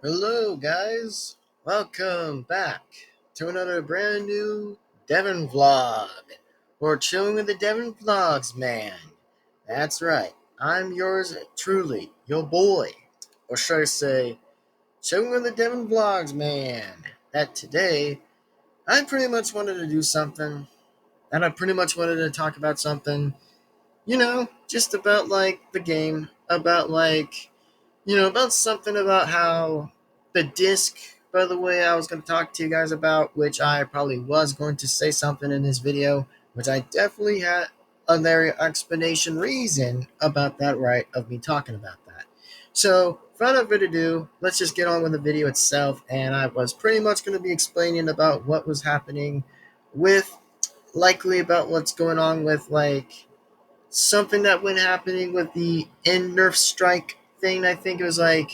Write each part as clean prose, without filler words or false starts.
Hello, guys. Welcome back to another brand new Devin Vlog. We're chilling with the Devin Vlogs, man. That's right. I'm yours truly, your boy. Or should I say, chilling with the Devin Vlogs, man. That today, I pretty much wanted to do something, and I pretty much wanted to talk about something, just about like the game, about like about something about how the disc, by the way, I was going to talk to you guys about, which I probably was going to say something in this video, which I definitely had a very explanation reason about that, right, of me talking about that. So, without further ado, let's just get on with the video itself, and I was pretty much going to be explaining about what was happening with, likely about what's going on with, like, something that went happening with the NERF strike thing. I think it was a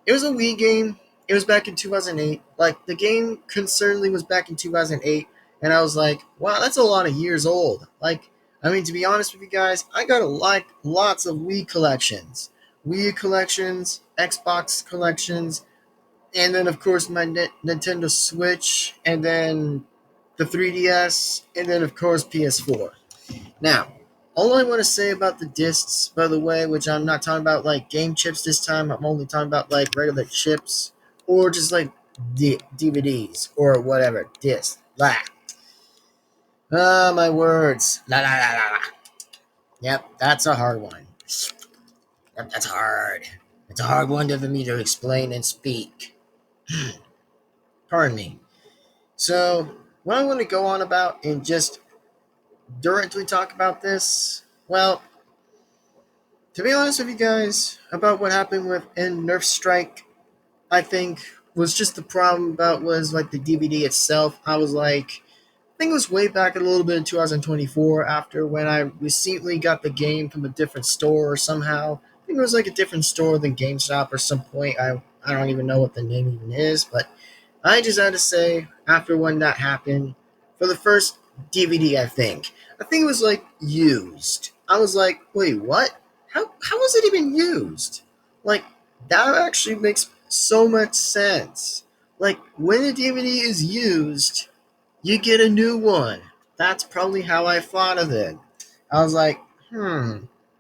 Wii game. It was back in 2008. Like the game concernedly was back in 2008, and I was like, wow, that's a lot of years old. Like, I mean, to be honest with you guys, I got lots of Wii collections, Xbox collections, and then of course my Nintendo Switch, and then the 3DS, and then of course PS4. Now, all I want to say about the discs, by the way, which I'm not talking about like game chips this time, I'm only talking about like regular chips or just like DVDs or whatever. Discs. Blah. Ah, my words. La la la la la. Yep, that's a hard one. Yep, that's hard. It's a hard one for me to explain and speak. Pardon me. So, what I want to go on about and just directly talk about this, well, to be honest with you guys, about what happened with NERF Strike, I think was just the problem about was like the DVD itself. I think it was way back a little bit in 2024 after when I recently got the game from a different store or somehow. I think it was like a different store than GameStop or some point. I don't even know what the name even is, but I just had to say after when that happened, for the first DVD, I think it was like used. I was like, wait, what? How was it even used? Like that actually makes so much sense. Like when a DVD is used, you get a new one. That's probably how I thought of it. I was like,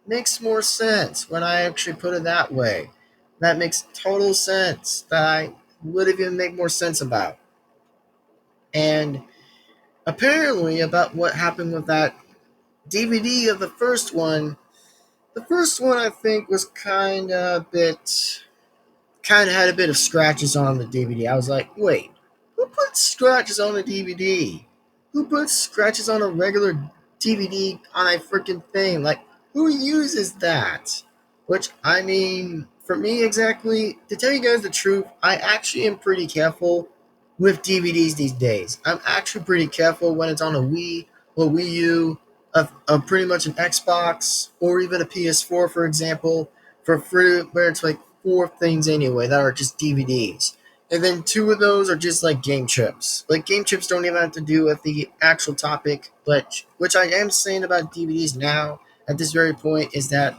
makes more sense when I actually put it that way. That makes total sense. That I would even make more sense about. And apparently, about what happened with that DVD of the first one I think was kind of had a bit of scratches on the DVD. I was like, wait, who puts scratches on a DVD? Who puts scratches on a regular DVD on a freaking thing? Like, who uses that? Which, I mean, for me exactly, to tell you guys the truth, I actually am pretty careful with DVDs these days. I'm actually pretty careful when it's on a Wii or Wii U, of pretty much an Xbox or even a PS4, for example, for free, where it's like four things anyway that are just DVDs. And then two of those are just like game chips. Like game chips don't even have to do with the actual topic, but which I am saying about DVDs now at this very point is that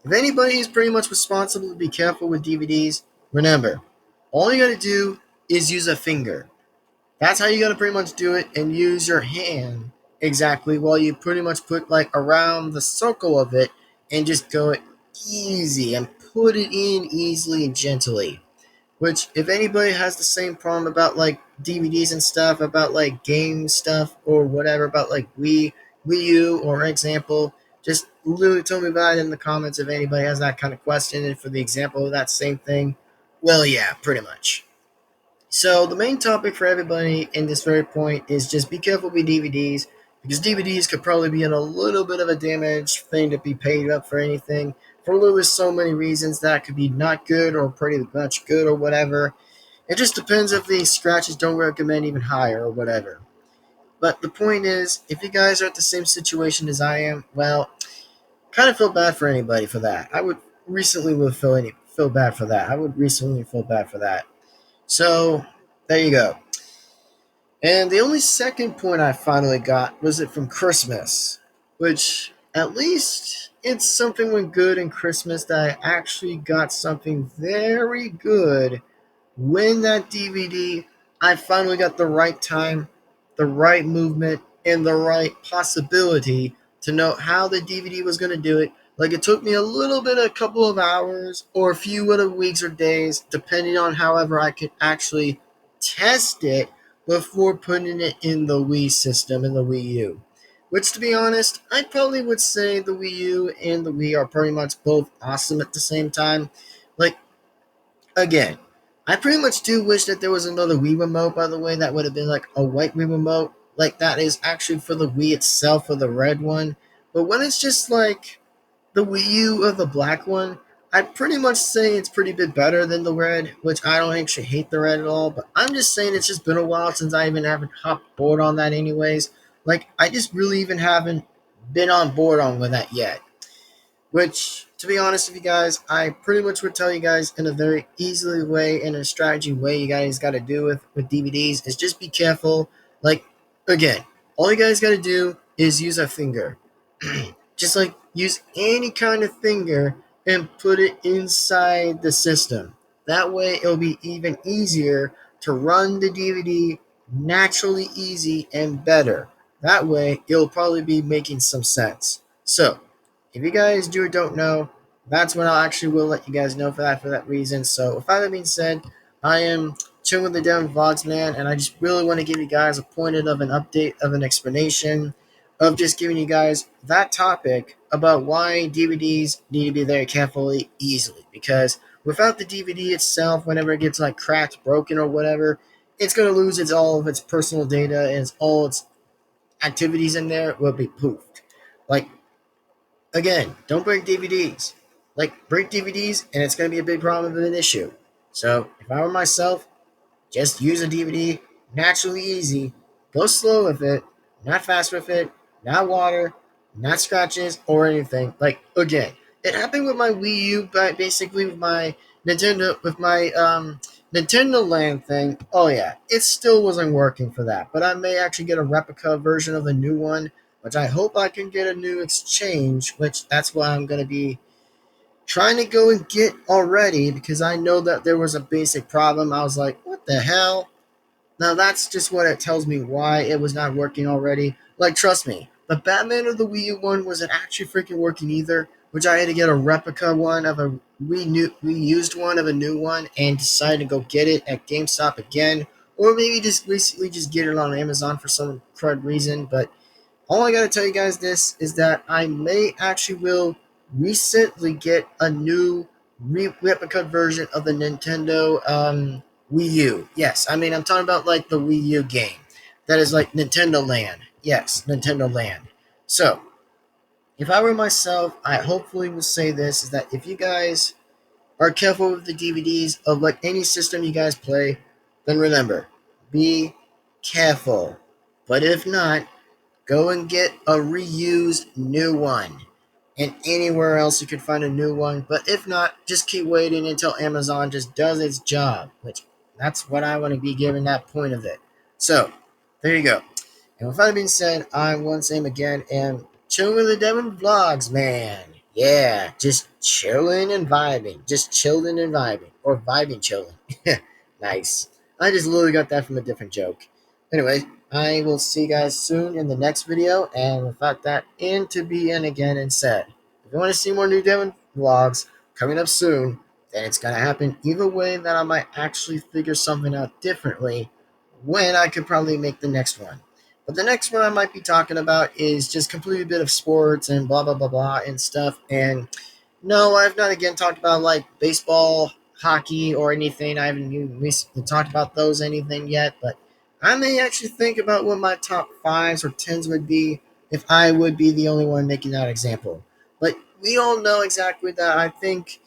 if anybody is pretty much responsible to be careful with DVDs, remember, all you gotta do is use a finger. That's how you gotta pretty much do it and use your hand exactly while you pretty much put like around the circle of it and just go easy and put it in easily and gently. Which, if anybody has the same problem about like DVDs and stuff, about like game stuff or whatever, about like Wii U or example, just literally tell me about it in the comments if anybody has that kind of question. And for the example of that same thing, well, yeah, pretty much. So the main topic for everybody in this very point is just be careful with DVDs because DVDs could probably be in a little bit of a damaged thing to be paid up for anything for literally so many reasons that could be not good or pretty much good or whatever. It just depends if the scratches don't recommend even higher or whatever. But the point is, if you guys are at the same situation as I am, well, kind of feel bad for anybody for that. I would recently would feel bad for that. I would recently feel bad for that. So there you go. And the only second point I finally got was it from Christmas, which at least it's something went good in Christmas that I actually got something very good when that DVD, I finally got the right time, the right movement, and the right possibility to know how the DVD was going to do it. Like it took me a little bit, a couple of hours, or a few other weeks or days, depending on however I could actually test it before putting it in the Wii system, in the Wii U. Which, to be honest, I probably would say the Wii U and the Wii are pretty much both awesome at the same time. Like, again, I pretty much do wish that there was another Wii remote, by the way, that would have been like a white Wii remote. Like, that is actually for the Wii itself, for the red one. But when it's just like the Wii U or the black one, I'd pretty much say it's pretty bit better than the red, which I don't actually hate the red at all. But I'm just saying it's just been a while since I even haven't hopped board on that, anyways. Like, I just really even haven't been on board on with that yet. Which, to be honest with you guys, I pretty much would tell you guys in a very easily way, in a strategy way, you guys got to do with DVDs is just be careful. Like, again, all you guys got to do is use a finger. Just like use any kind of finger and put it inside the system. That way, it'll be even easier to run the DVD naturally easy and better. That way, it'll probably be making some sense. So, if you guys do or don't know, that's when I actually will let you guys know for that reason. So with that being said, I am chilling with the Devin Vlogs, man, and I just really want to give you guys a pointed of an update of an explanation of just giving you guys that topic about why DVDs need to be very carefully easily, because without the DVD itself, whenever it gets like cracked, broken, or whatever, it's going to lose all of its personal data and all its activities in there will be poofed. Like, again, don't break DVDs. Like, break DVDs, and it's going to be a big problem and an issue. So, if I were myself, just use a DVD, naturally easy, go slow with it, not fast with it, not water, not scratches, or anything. Like, again, it happened with my Wii U, but basically with my Nintendo Land thing. Oh, yeah, it still wasn't working for that. But I may actually get a replica version of the new one, which I hope I can get a new exchange, which that's what I'm going to be trying to go and get already, because I know that there was a basic problem. I was like, what the hell? Now that's just what it tells me why it was not working already. Like, trust me, the Batman of the Wii U one wasn't actually freaking working either, which I had to get a replica one of a reused one of a new one and decided to go get it at GameStop again, or maybe just recently just get it on Amazon for some crud reason. But all I gotta tell you guys this is that I may actually will recently get a new replica version of the Nintendo Wii U. Yes, I mean I'm talking about like the Wii U game that is like Nintendo Land. Yes, Nintendo Land. So if I were myself, I hopefully will say this is that if you guys are careful with the DVDs of like any system you guys play, then remember, be careful. But if not, go and get a reused new one. And anywhere else you could find a new one. But if not, just keep waiting until Amazon just does its job. Which, that's what I want to be giving that point of it. So, there you go. And with that being said, I'm once again and chilling with the Devin Vlogs, man. Yeah, just chilling and vibing. Just chilling and vibing. Or vibing chilling. Nice. I just literally got that from a different joke. Anyway, I will see you guys soon in the next video. And without that, in to be in again and said, if you want to see more new Devin Vlogs coming up soon, then it's going to happen either way that I might actually figure something out differently when I could probably make the next one. But the next one I might be talking about is just completely a bit of sports and blah, blah, blah, blah and stuff. And no, I've not again talked about like baseball, hockey, or anything. I haven't even recently talked about those anything yet. But I may actually think about what my top fives or tens would be if I would be the only one making that example. But we all know exactly that. I think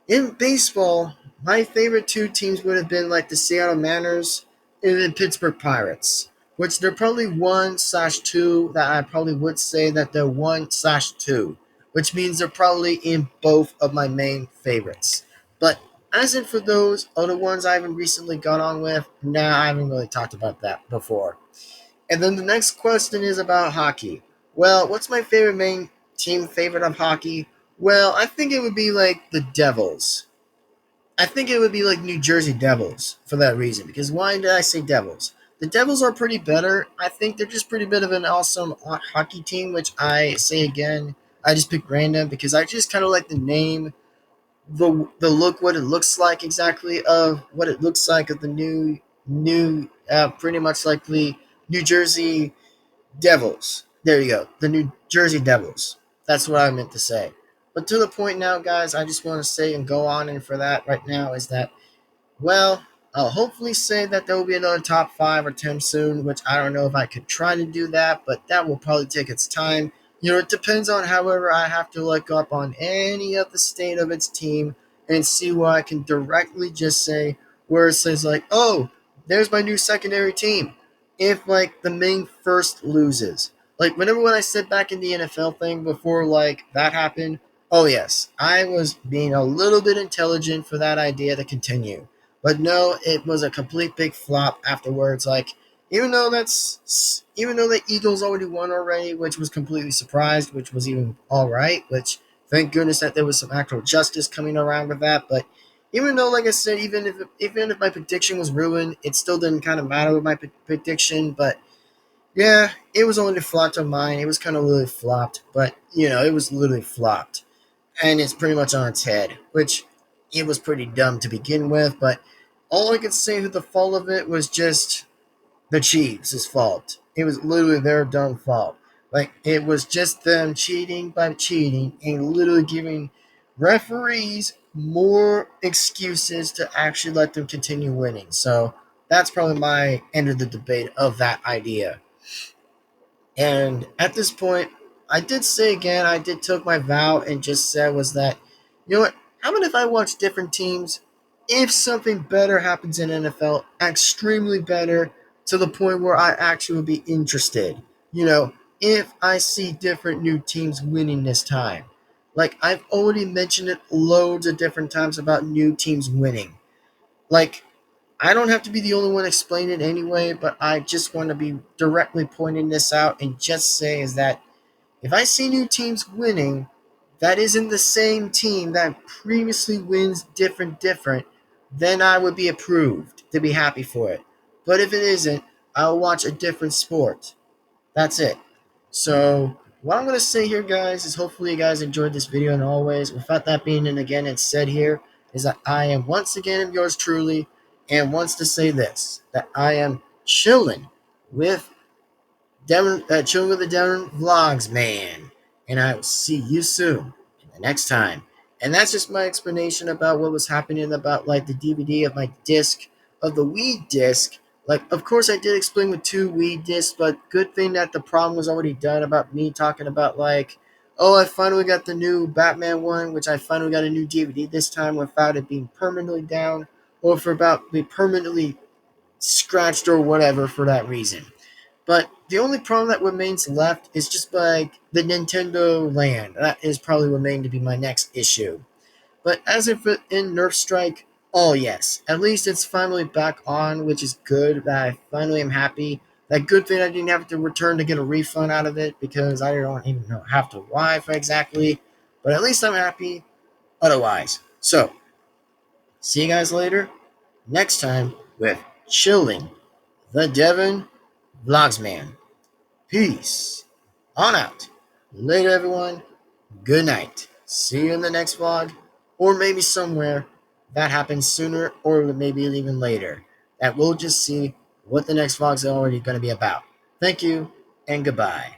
in baseball, my favorite two teams would have been like the Seattle Mariners and the Pittsburgh Pirates, which they're probably 1/2 that I probably would say that they're 1/2, which means they're probably in both of my main favorites. But as in for those other ones I haven't recently got on with, nah, I haven't really talked about that before. And then the next question is about hockey. Well, what's my favorite main team favorite of hockey? Well, I think it would be like the Devils. I think it would be like New Jersey Devils for that reason. Because why did I say Devils? The Devils are pretty better. I think they're just pretty bit of an awesome hockey team, which I say again, I just picked random because I just kind of like the name, the look, what it looks like exactly of what it looks like of the pretty much like the New Jersey Devils. There you go, the New Jersey Devils. That's what I meant to say. But to the point now, guys, I just want to say and go on and for that right now is that well, I'll hopefully say that there will be another top 5 or 10 soon, which I don't know if I could try to do that, but that will probably take its time. It depends on however I have to look up on any of the state of its team and see what I can directly just say where it says like, oh, there's my new secondary team. If like the main first loses. Like whenever when I said back in the NFL thing before like that happened, oh yes, I was being a little bit intelligent for that idea to continue. But no, it was a complete big flop afterwards. Like, even though the Eagles already won already, which was completely surprised, which was even all right. Which thank goodness that there was some actual justice coming around with that. But even though, like I said, even if my prediction was ruined, it still didn't kind of matter with my prediction. But yeah, it was only flopped on mine. It was kind of literally flopped, but it was literally flopped and it's pretty much on its head, which it was pretty dumb to begin with. But all I could say with the fault of it was just the Chiefs' fault. It was literally their dumb fault. Like it was just them cheating by cheating and literally giving referees more excuses to actually let them continue winning. So that's probably my end of the debate of that idea. And at this point, I did say again, I did took my vow and just said was that, you know what? How about if I watch different teams? If something better happens in NFL, extremely better to the point where I actually would be interested. If I see different new teams winning this time. Like I've already mentioned it loads of different times about new teams winning. Like I don't have to be the only one explaining it anyway, but I just want to be directly pointing this out and just say is that if I see new teams winning, that isn't the same team that previously wins different, then I would be approved to be happy for it. But if it isn't, I'll watch a different sport. That's it. So what I'm going to say here, guys, is hopefully you guys enjoyed this video and always, without that being and again it's said here, is that I am once again yours truly and wants to say this, that I am chilling with chilling with the Devin Vlogs, man. And I will see you soon in the next time. And that's just my explanation about what was happening about like the DVD of my disc, of the Wii disc. Like, of course, I did explain with 2 Wii discs, but good thing that the problem was already done about me talking about like, oh, I finally got the new Batman one, which I finally got a new DVD this time without it being permanently down, or for about being permanently scratched or whatever for that reason. But the only problem that remains left is just like the Nintendo Land. That is probably remain to be my next issue. But as if in NERF Strike, oh yes, at least it's finally back on, which is good. That I finally am happy. That good thing I didn't have to return to get a refund out of it because I don't even know have to why for exactly. But at least I'm happy otherwise. So, see you guys later next time with Chilling the Devin Vlogsman. Peace. On out. Later, everyone. Good night. See you in the next vlog, or maybe somewhere that happens sooner, or maybe even later. That we'll just see what the next vlog's already going to be about. Thank you, and goodbye.